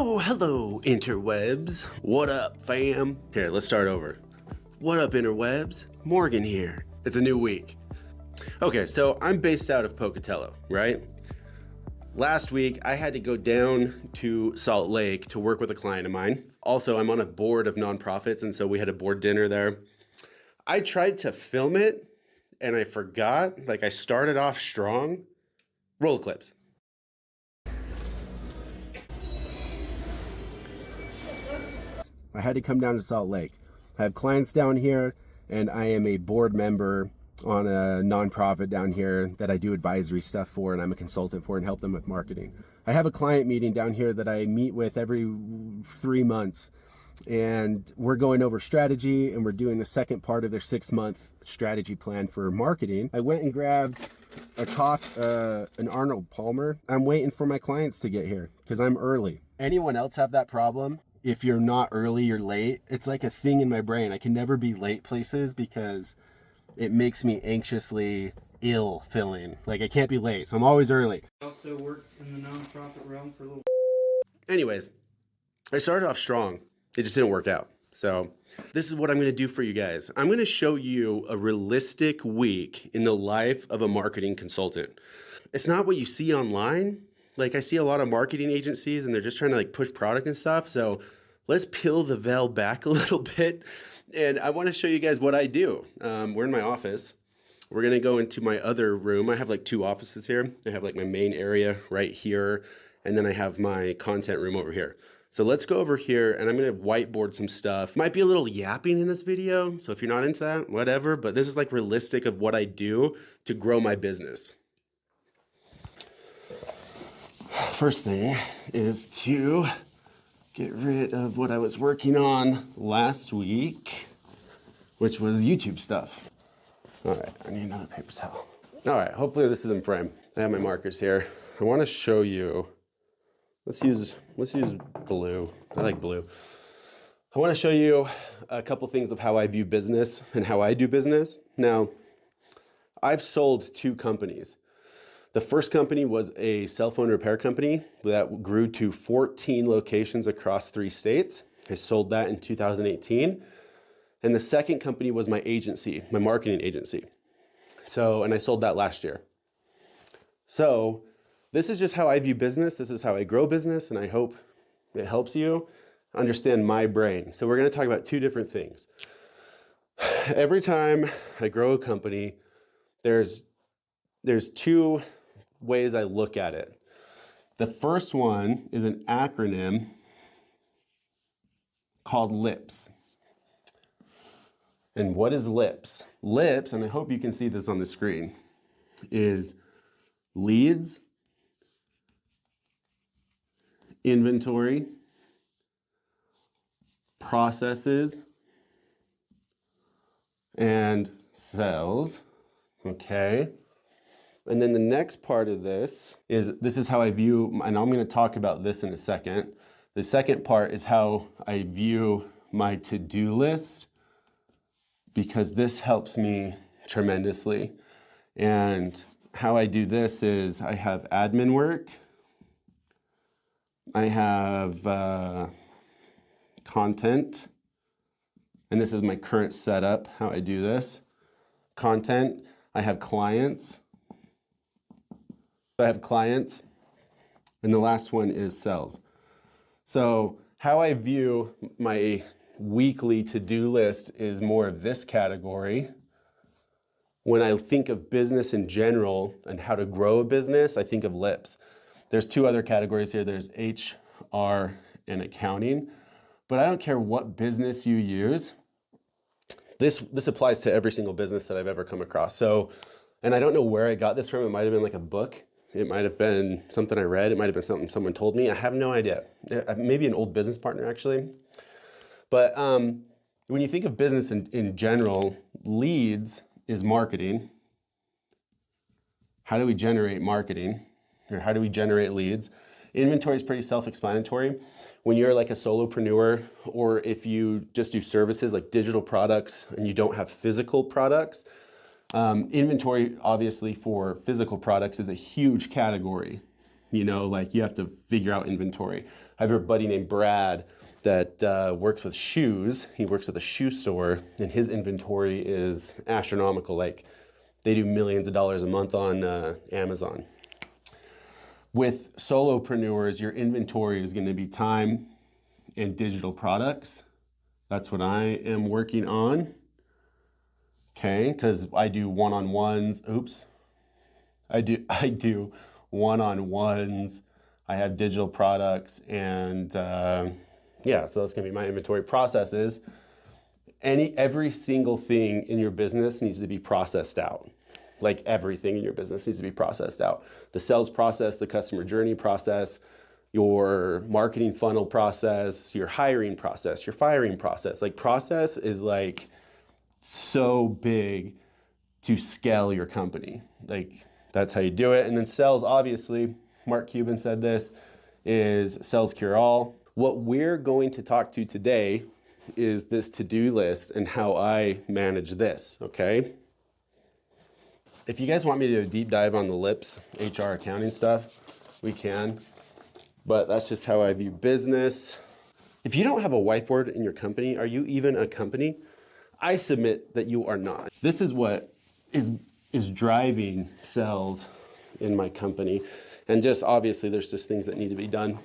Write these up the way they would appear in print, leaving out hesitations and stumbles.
Oh, hello, interwebs. What up, fam? Here, let's start over. What up, interwebs? Morgan here. It's a new week. Okay, so I'm based out of Pocatello, right? Last week, I had to go down to Salt Lake to work with a client of mine. Also, I'm on a board of nonprofits, and so we had a board dinner there. I tried to film it, and I forgot. Like, I started off strong. Roll clips. I had to come down to Salt Lake. I have clients down here, and I am a board member on a nonprofit down here that I do advisory stuff for, and I'm a consultant for and help them with marketing. I have a client meeting down here that I meet with every 3 months, and we're going over strategy, and we're doing the second part of their 6-month strategy plan for marketing. I went and grabbed an Arnold Palmer. I'm waiting for my clients to get here because I'm early. Anyone else have that problem? If you're not early, you're late. It's like a thing in my brain. I can never be late places because it makes me anxiously ill feeling. Like I can't be late, so I'm always early. I also worked in the nonprofit realm for a little. Anyways, I started off strong. It just didn't work out. So this is what I'm going to do for you guys. I'm going to show you a realistic week in the life of a marketing consultant. It's not what you see online. Like I see a lot of marketing agencies and they're just trying to like push product and stuff. So let's peel the veil back a little bit. And I want to show you guys what I do. We're in my office. We're going to go into my other room. I have like 2 offices here. I have like my main area right here. And then I have my content room over here. So let's go over here and I'm going to whiteboard some stuff. Might be a little yapping in this video. So if you're not into that, whatever. But this is like realistic of what I do to grow my business. First thing is to get rid of what I was working on last week, which was YouTube stuff. All right, I need another paper towel. All right, hopefully this is in frame. I have my markers here. I want to show you, let's use blue. I like blue. I want to show you a couple things of how I view business and how I do business. Now, I've sold 2 companies. The first company was a cell phone repair company that grew to 14 locations across 3 states. I sold that in 2018. And the second company was my agency, my marketing agency. And I sold that last year. So this is just how I view business. This is how I grow business. And I hope it helps you understand my brain. So we're going to talk about 2 different things. Every time I grow a company, there's 2 ways I look at it. The first one is an acronym called LIPS. And what is LIPS? LIPS, and I hope you can see this on the screen, is leads, inventory, processes, and sales. Okay. And then the next part of this is how I view, and I'm going to talk about this in a second. The second part is how I view my to-do list, because this helps me tremendously. And how I do this is I have admin work, I have content, and this is my current setup, how I do this. Content, I have clients. And the last one is sales. So how I view my weekly to-do list is more of this category. When I think of business in general and how to grow a business, I think of LIPS. There's 2 other categories here. There's HR and accounting. But I don't care what business you use. This applies to every single business that I've ever come across. So, and I don't know where I got this from. It might have been like a book. It might have been something I read. It might have been something someone told me. I have no idea. Maybe an old business partner, actually. But when you think of business in general, leads is marketing. How do we generate marketing? Or how do we generate leads? Inventory is pretty self-explanatory. When you're like a solopreneur, or if you just do services like digital products and you don't have physical products, inventory, obviously, for physical products is a huge category. You know, like you have to figure out inventory. I have a buddy named Brad that works with shoes. He works with a shoe store, and his inventory is astronomical. Like they do millions of dollars a month on Amazon. With solopreneurs, your inventory is going to be time and digital products. That's what I am working on. Okay, because I do one-on-ones. Oops. I do one-on-ones. I have digital products, and yeah, so that's gonna be my inventory processes. Every single thing in your business needs to be processed out. Like everything in your business needs to be processed out. The sales process, the customer journey process, your marketing funnel process, your hiring process, your firing process. Like process is like so big to scale your company. Like that's how you do it. And then sales, obviously, Mark Cuban said this, is sales cure all. What we're going to talk to today is this to-do list and how I manage this, okay? If you guys want me to do a deep dive on the lips, HR accounting stuff, we can, but that's just how I view business. If you don't have a whiteboard in your company, are you even a company? I submit that you are not. This is what is driving sales in my company. And just obviously there's just things that need to be done.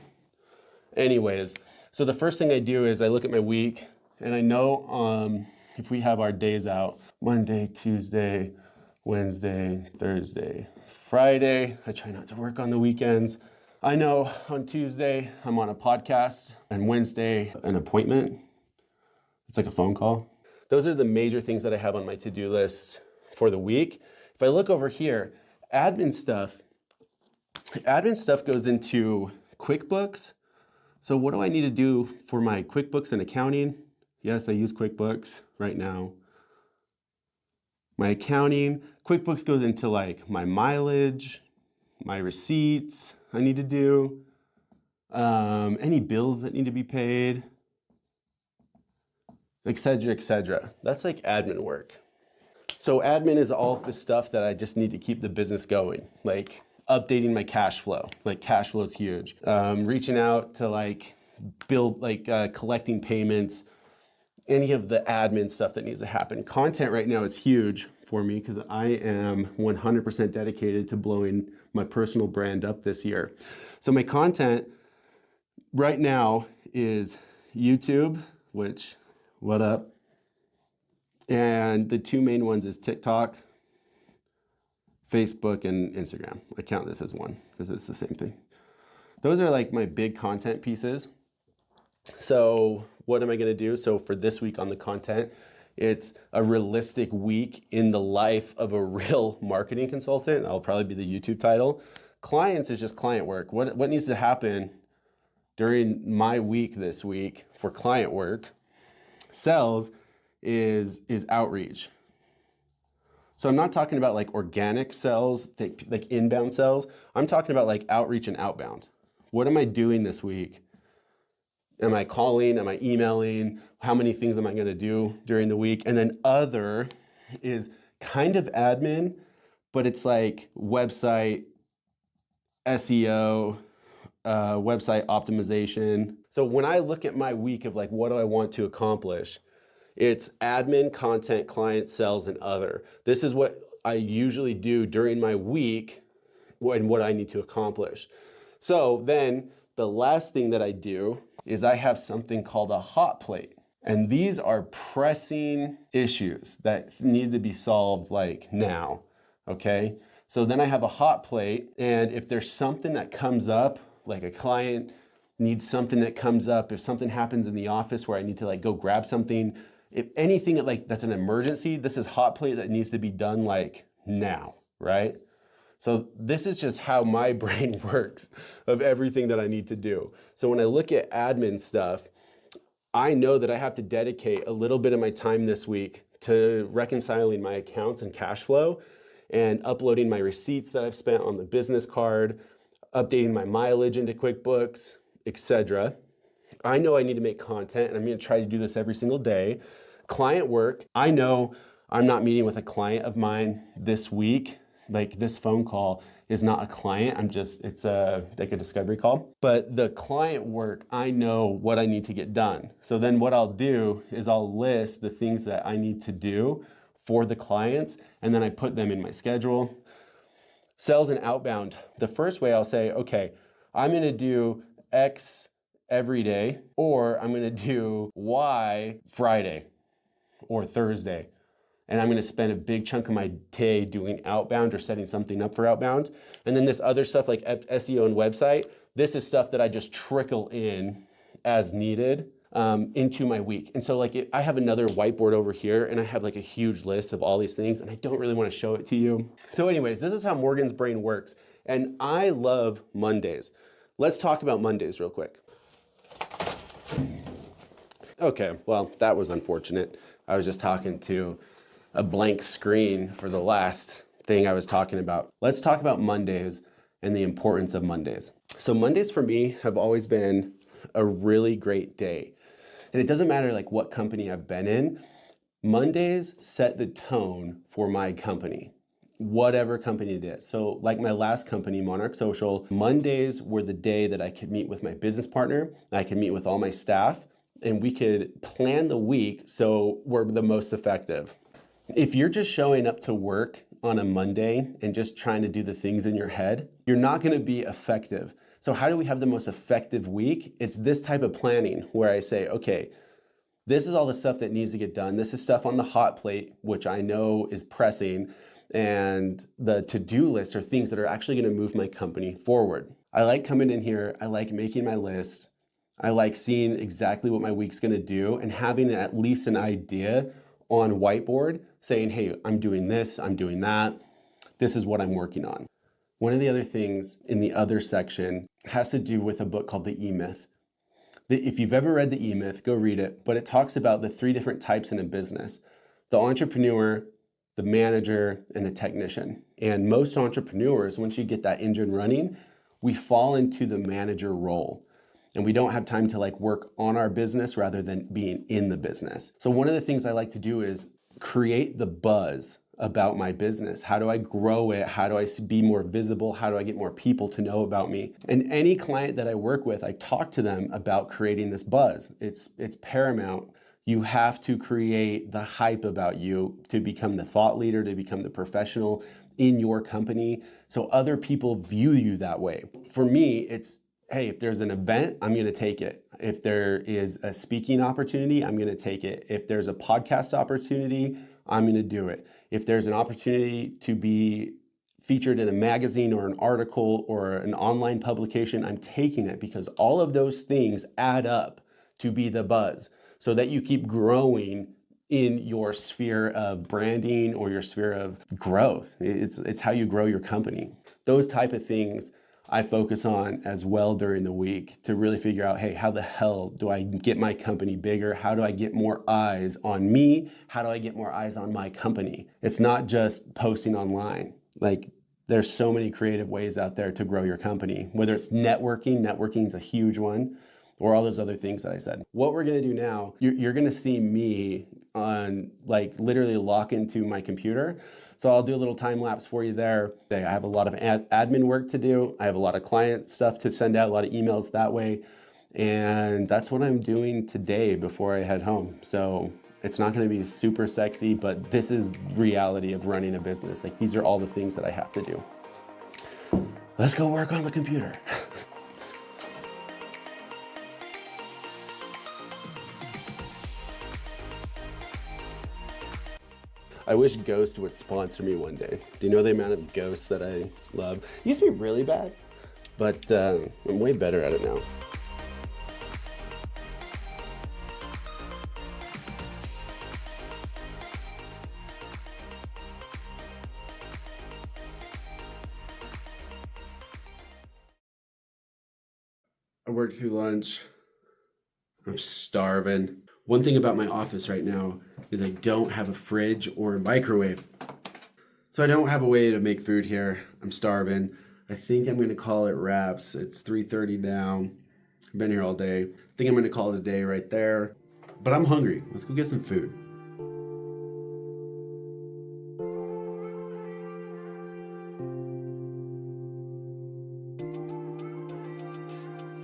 Anyways, so the first thing I do is I look at my week and I know if we have our days out, Monday, Tuesday, Wednesday, Thursday, Friday. I try not to work on the weekends. I know on Tuesday I'm on a podcast and Wednesday an appointment. It's like a phone call. Those are the major things that I have on my to-do list for the week. If I look over here, admin stuff goes into QuickBooks. So what do I need to do for my QuickBooks and accounting? Yes, I use QuickBooks right now. My accounting, QuickBooks goes into like my mileage, my receipts I need to do, any bills that need to be paid, et cetera, et cetera. That's like admin work. So admin is all the stuff that I just need to keep the business going, like updating my cash flow. Like cash flow is huge. Reaching out to like collecting payments, any of the admin stuff that needs to happen. Content right now is huge for me because I am 100% dedicated to blowing my personal brand up this year. So my content right now is YouTube, which, what up? And the two main ones is TikTok, Facebook, and Instagram. I count this as one because it's the same thing. Those are like my big content pieces. So what am I going to do? So for this week on the content, it's a realistic week in the life of a real marketing consultant. That'll probably be the YouTube title. Clients is just client work. What needs to happen during my week this week for client work? Sales is outreach. So I'm not talking about like organic sales, like inbound sales. I'm talking about like outreach and outbound. What am I doing this week? Am I calling? Am I emailing? How many things am I going to do during the week? And then other is kind of admin, but it's like website, SEO, website optimization. So when I look at my week of like, what do I want to accomplish? It's admin, content, client, sales, and other. This is what I usually do during my week and what I need to accomplish. So then the last thing that I do is I have something called a hot plate. And these are pressing issues that need to be solved like now, okay? So then I have a hot plate, and if there's something that comes up, like a client needs something that comes up, if something happens in the office where I need to like go grab something, if anything like that's an emergency, this is hot plate that needs to be done like now, right? So this is just how my brain works of everything that I need to do. So when I look at admin stuff, I know that I have to dedicate a little bit of my time this week to reconciling my accounts and cash flow and uploading my receipts that I've spent on the business card, updating my mileage into QuickBooks, etc. I know I need to make content, and I'm going to try to do this every single day. Client work, I know I'm not meeting with a client of mine this week. Like this phone call is not a client. It's like a discovery call. But the client work, I know what I need to get done. So then what I'll do is I'll list the things that I need to do for the clients, and then I put them in my schedule. Sales and outbound. The first way I'll say, okay, I'm gonna do X every day, or I'm gonna do Y Friday or Thursday. And I'm gonna spend a big chunk of my day doing outbound or setting something up for outbound. And then this other stuff like SEO and website, this is stuff that I just trickle in as needed into my week. And so like I have another whiteboard over here and I have like a huge list of all these things and I don't really wanna show it to you. So anyways, this is how Morgan's brain works. And I love Mondays. Let's talk about Mondays real quick. Okay, well, that was unfortunate. I was just talking to a blank screen for the last thing I was talking about. Let's talk about Mondays and the importance of Mondays. So Mondays for me have always been a really great day. And it doesn't matter like what company I've been in, Mondays set the tone for my company, whatever company it is. So like my last company, Monarch Social, Mondays were the day that I could meet with my business partner, I could meet with all my staff, and we could plan the week so we're the most effective. If you're just showing up to work on a Monday and just trying to do the things in your head, you're not gonna be effective. So how do we have the most effective week? It's this type of planning where I say, okay, this is all the stuff that needs to get done. This is stuff on the hot plate, which I know is pressing, and the to-do lists are things that are actually gonna move my company forward. I like coming in here, I like making my list, I like seeing exactly what my week's gonna do and having at least an idea on whiteboard saying, hey, I'm doing this, I'm doing that. This is what I'm working on. One of the other things in the other section has to do with a book called The E-Myth. If you've ever read The E-Myth, go read it, but it talks about the 3 different types in a business: the entrepreneur, the manager, and the technician. And most entrepreneurs, once you get that engine running, we fall into the manager role. And we don't have time to like work on our business rather than being in the business. So one of the things I like to do is create the buzz about my business. How do I grow it? How do I be more visible? How do I get more people to know about me? And any client that I work with, I talk to them about creating this buzz. It's paramount. You have to create the hype about you to become the thought leader, to become the professional in your company, so other people view you that way. For me, it's, hey, if there's an event, I'm gonna take it. If there is a speaking opportunity, I'm gonna take it. If there's a podcast opportunity, I'm gonna do it. If there's an opportunity to be featured in a magazine or an article or an online publication, I'm taking it, because all of those things add up to be the buzz so that you keep growing in your sphere of branding or your sphere of growth. It's how you grow your company. Those type of things I focus on as well during the week to really figure out, hey, how the hell do I get my company bigger? How do I get more eyes on me? How do I get more eyes on my company? It's not just posting online. Like, there's so many creative ways out there to grow your company, whether it's networking is a huge one, or all those other things that I said. What we're gonna do now, you're gonna see me on like literally lock into my computer. So I'll do a little time lapse for you there. I have a lot of admin work to do. I have a lot of client stuff to send out, a lot of emails that way. And that's what I'm doing today before I head home. So it's not gonna be super sexy, but this is reality of running a business. Like, these are all the things that I have to do. Let's go work on the computer. I wish Ghost would sponsor me one day. Do you know the amount of ghosts that I love? It used to be really bad, but I'm way better at it now. I worked through lunch. I'm starving. One thing about my office right now is I don't have a fridge or a microwave. So I don't have a way to make food here. I'm starving. I think I'm gonna call it wraps. It's 3:30 now. I've been here all day. I think I'm gonna call it a day right there. But I'm hungry. Let's go get some food.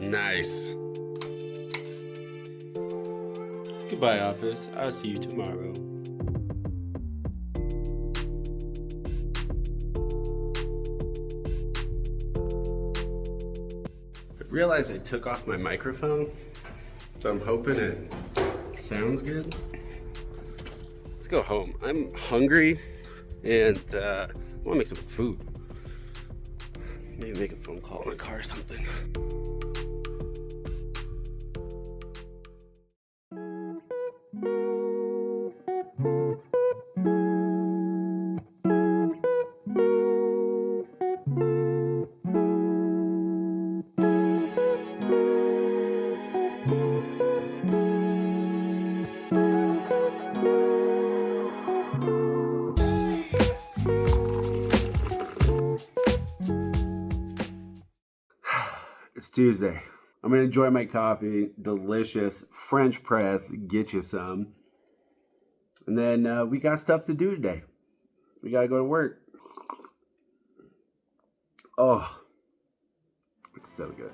Nice. Goodbye, office. I'll see you tomorrow. I realized I took off my microphone, so I'm hoping it sounds good. Let's go home. I'm hungry and I want to make some food. Maybe make a phone call in the car or something. It's Tuesday. I'm gonna enjoy my coffee, delicious French press, get you some. And then we got stuff to do today. We gotta go to work. Oh, it's so good.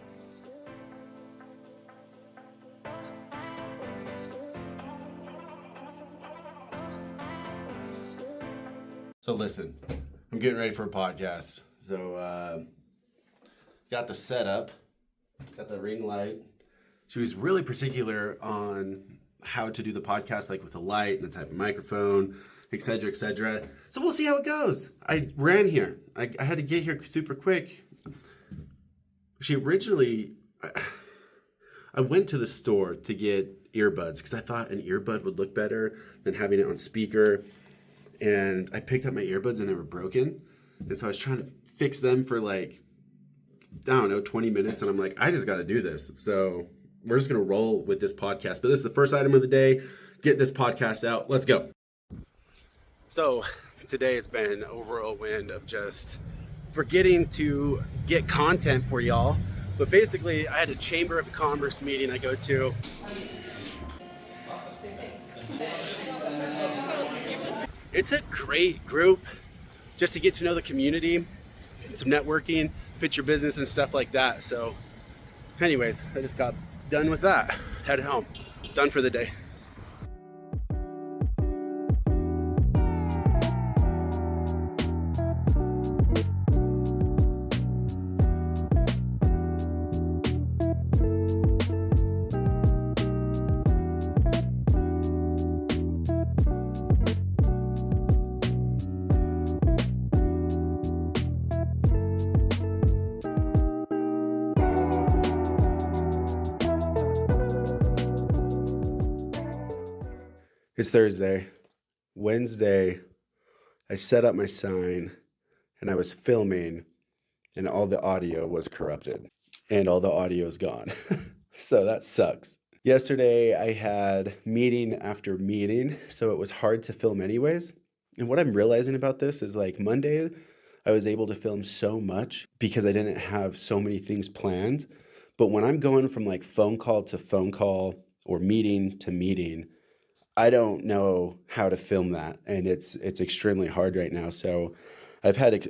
So listen, I'm getting ready for a podcast. So got the setup, got the ring light. She was really particular on how to do the podcast, like with the light and the type of microphone, et cetera, et cetera. So we'll see how it goes. I ran here. I had to get here super quick. She originally, I went to the store to get earbuds because I thought an earbud would look better than having it on speaker. And I picked up my earbuds and they were broken. And so I was trying to fix them for like, I don't know, 20 minutes. And I'm like, I just got to do this. So we're just going to roll with this podcast. But this is the first item of the day. Get this podcast out. Let's go. So today it's been a whirlwind of just forgetting to get content for y'all. But basically, I had a Chamber of Commerce meeting I go to. It's a great group just to get to know the community, some networking, pitch your business and stuff like that. So anyways, I just got done with that. Headed home. Done for the day. It's Thursday. Wednesday, I set up my sign and I was filming and all the audio was corrupted and all the audio is gone. So that sucks. Yesterday, I had meeting after meeting, so it was hard to film anyways. And what I'm realizing about this is like Monday, I was able to film so much because I didn't have so many things planned. But when I'm going from like phone call to phone call or meeting to meeting, I don't know how to film that, and it's extremely hard right now. So I've had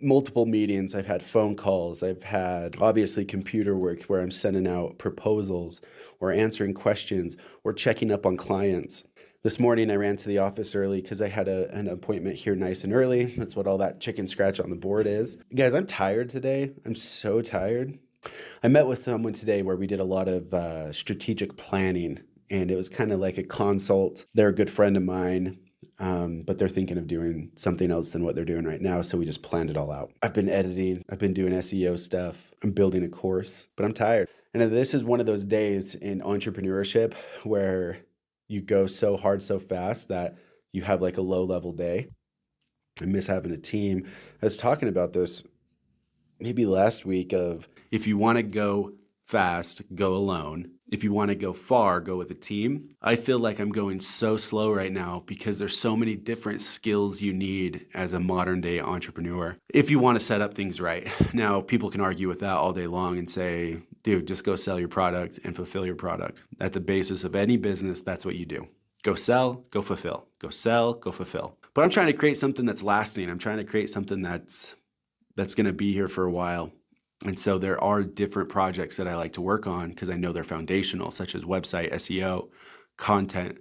multiple meetings, I've had phone calls, I've had obviously computer work where I'm sending out proposals or answering questions or checking up on clients. This morning I ran to the office early because I had an appointment here nice and early. That's what all that chicken scratch on the board is. Guys, I'm tired today. I'm so tired. I met with someone today where we did a lot of strategic planning. And it was kind of like a consult. They're a good friend of mine, but they're thinking of doing something else than what they're doing right now. So we just planned it all out. I've been editing. I've been doing SEO stuff. I'm building a course, but I'm tired. And this is one of those days in entrepreneurship where you go so hard so fast that you have like a low-level day. I miss having a team. I was talking about this maybe last week of if you want to go fast, go alone. If you want to go far, go with a team. I feel like I'm going so slow right now because there's so many different skills you need as a modern day entrepreneur if you want to set up things right. Now, people can argue with that all day long and say, dude, just go sell your product and fulfill your product. At the basis of any business, that's what you do. Go sell, go fulfill. Go sell, go fulfill. But I'm trying to create something that's lasting. I'm trying to create something that's going to be here for a while. And so there are different projects that I like to work on because I know they're foundational, such as website, SEO, content,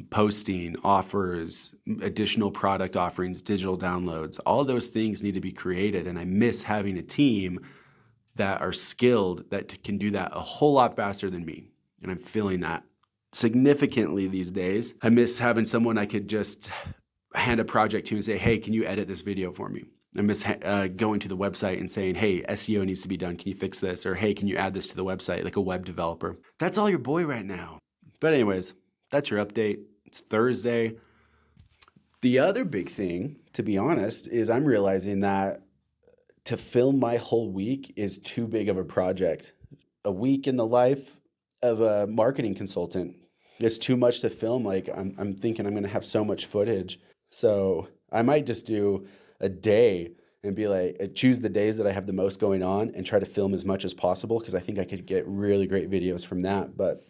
posting, offers, additional product offerings, digital downloads. All of those things need to be created. And I miss having a team that are skilled that can do that a whole lot faster than me. And I'm feeling that significantly these days. I miss having someone I could just hand a project to and say, hey, can you edit this video for me? I miss going to the website and saying, hey, SEO needs to be done. Can you fix this? Or hey, can you add this to the website, like a web developer? That's all your boy right now. But anyways, that's your update. It's Thursday. The other big thing, to be honest, is I'm realizing that to film my whole week is too big of a project. A week in the life of a marketing consultant. It's too much to film. Like I'm thinking I'm going to have so much footage. So I might just do a day and be like, choose the days that I have the most going on and try to film as much as possible because I think I could get really great videos from that. But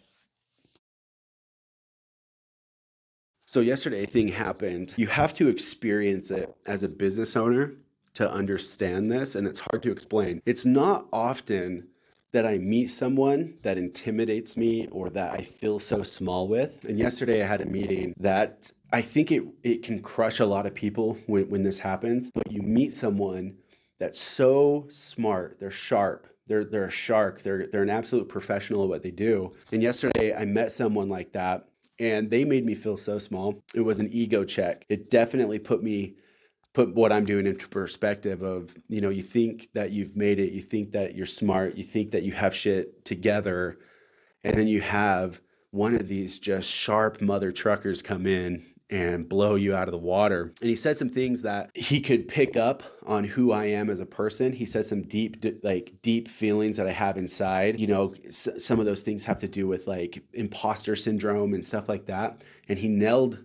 so yesterday a thing happened. You have to experience it as a business owner to understand this, and it's hard to explain. It's not often that I meet someone that intimidates me or that I feel so small with. And yesterday I had a meeting that I think it can crush a lot of people when this happens, but you meet someone that's so smart, they're sharp, they're a shark, they're an absolute professional at what they do. And yesterday I met someone like that and they made me feel so small. It was an ego check. It definitely put what I'm doing into perspective of, you think that you've made it, you think that you're smart, you think that you have shit together, and then you have one of these just sharp mother truckers come in and blow you out of the water. And he said some things that he could pick up on who I am as a person. He said some deep feelings that I have inside. Some of those things have to do with like imposter syndrome and stuff like that. And he nailed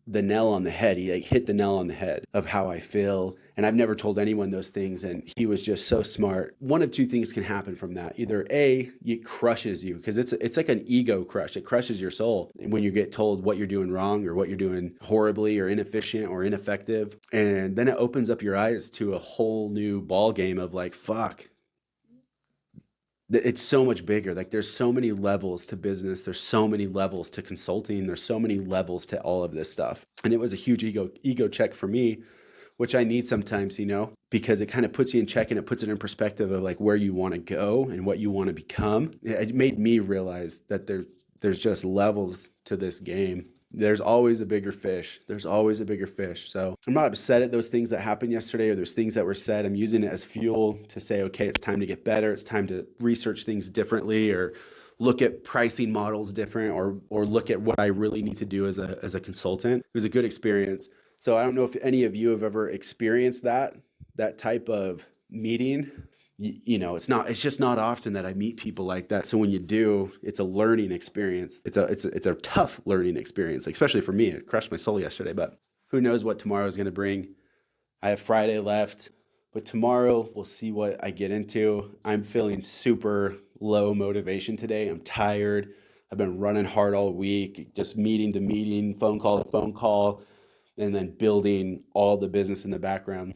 the nail on the head. He hit the nail on the head of how I feel. And I've never told anyone those things. And he was just so smart. One of two things can happen from that. Either A, it crushes you because it's like an ego crush. It crushes your soul when you get told what you're doing wrong or what you're doing horribly or inefficient or ineffective. And then it opens up your eyes to a whole new ball game of like, fuck. It's so much bigger. Like there's so many levels to business. There's so many levels to consulting. There's so many levels to all of this stuff. And it was a huge ego check for me, which I need sometimes, because it kind of puts you in check and it puts it in perspective of like where you want to go and what you want to become. It made me realize that there's just levels to this game. There's always a bigger fish. There's always a bigger fish. So I'm not upset at those things that happened yesterday or those things that were said. I'm using it as fuel to say, okay, it's time to get better. It's time to research things differently or look at pricing models different or look at what I really need to do as a consultant. It was a good experience. So I don't know if any of you have ever experienced that type of meeting. It's just not often that I meet people like that. So when you do, it's a learning experience. It's a tough learning experience, especially for me. It crushed my soul yesterday, but who knows what tomorrow is going to bring. I have Friday left, but tomorrow we'll see what I get into. I'm feeling super low motivation today. I'm tired. I've been running hard all week, just meeting to meeting, phone call to phone call, and then building all the business in the background.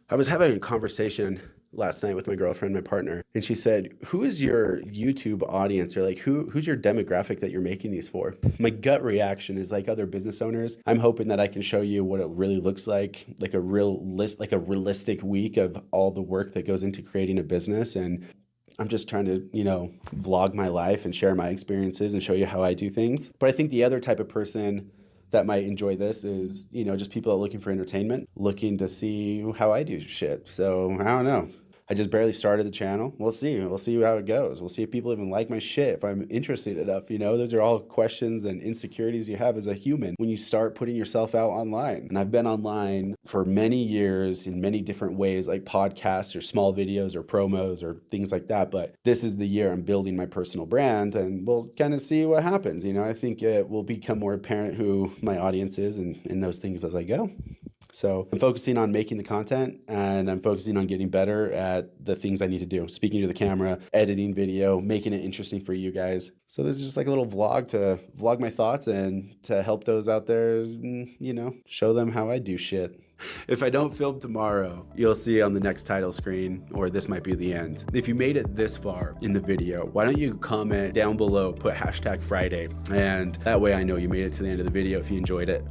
I was having a conversation last night with my girlfriend, my partner, and she said, who is your YouTube audience, or like who's your demographic that you're making these for? My gut reaction is like other business owners, I'm hoping that I can show you what it really looks like a realistic week of all the work that goes into creating a business. And I'm just trying to, vlog my life and share my experiences and show you how I do things. But I think the other type of person that might enjoy this is, just people that are looking for entertainment, looking to see how I do shit. So I don't know. I just barely started the channel. We'll see. We'll see how it goes. We'll see if people even like my shit, if I'm interested enough. Those are all questions and insecurities you have as a human when you start putting yourself out online. And I've been online for many years in many different ways, like podcasts or small videos or promos or things like that. But this is the year I'm building my personal brand, and we'll kind of see what happens. I think it will become more apparent who my audience is and those things as I go. So I'm focusing on making the content, and I'm focusing on getting better at the things I need to do. Speaking to the camera, editing video, making it interesting for you guys. So this is just like a little vlog to vlog my thoughts and to help those out there, show them how I do shit. If I don't film tomorrow, you'll see on the next title screen, or this might be the end. If you made it this far in the video, why don't you comment down below, put hashtag Friday, and that way I know you made it to the end of the video if you enjoyed it.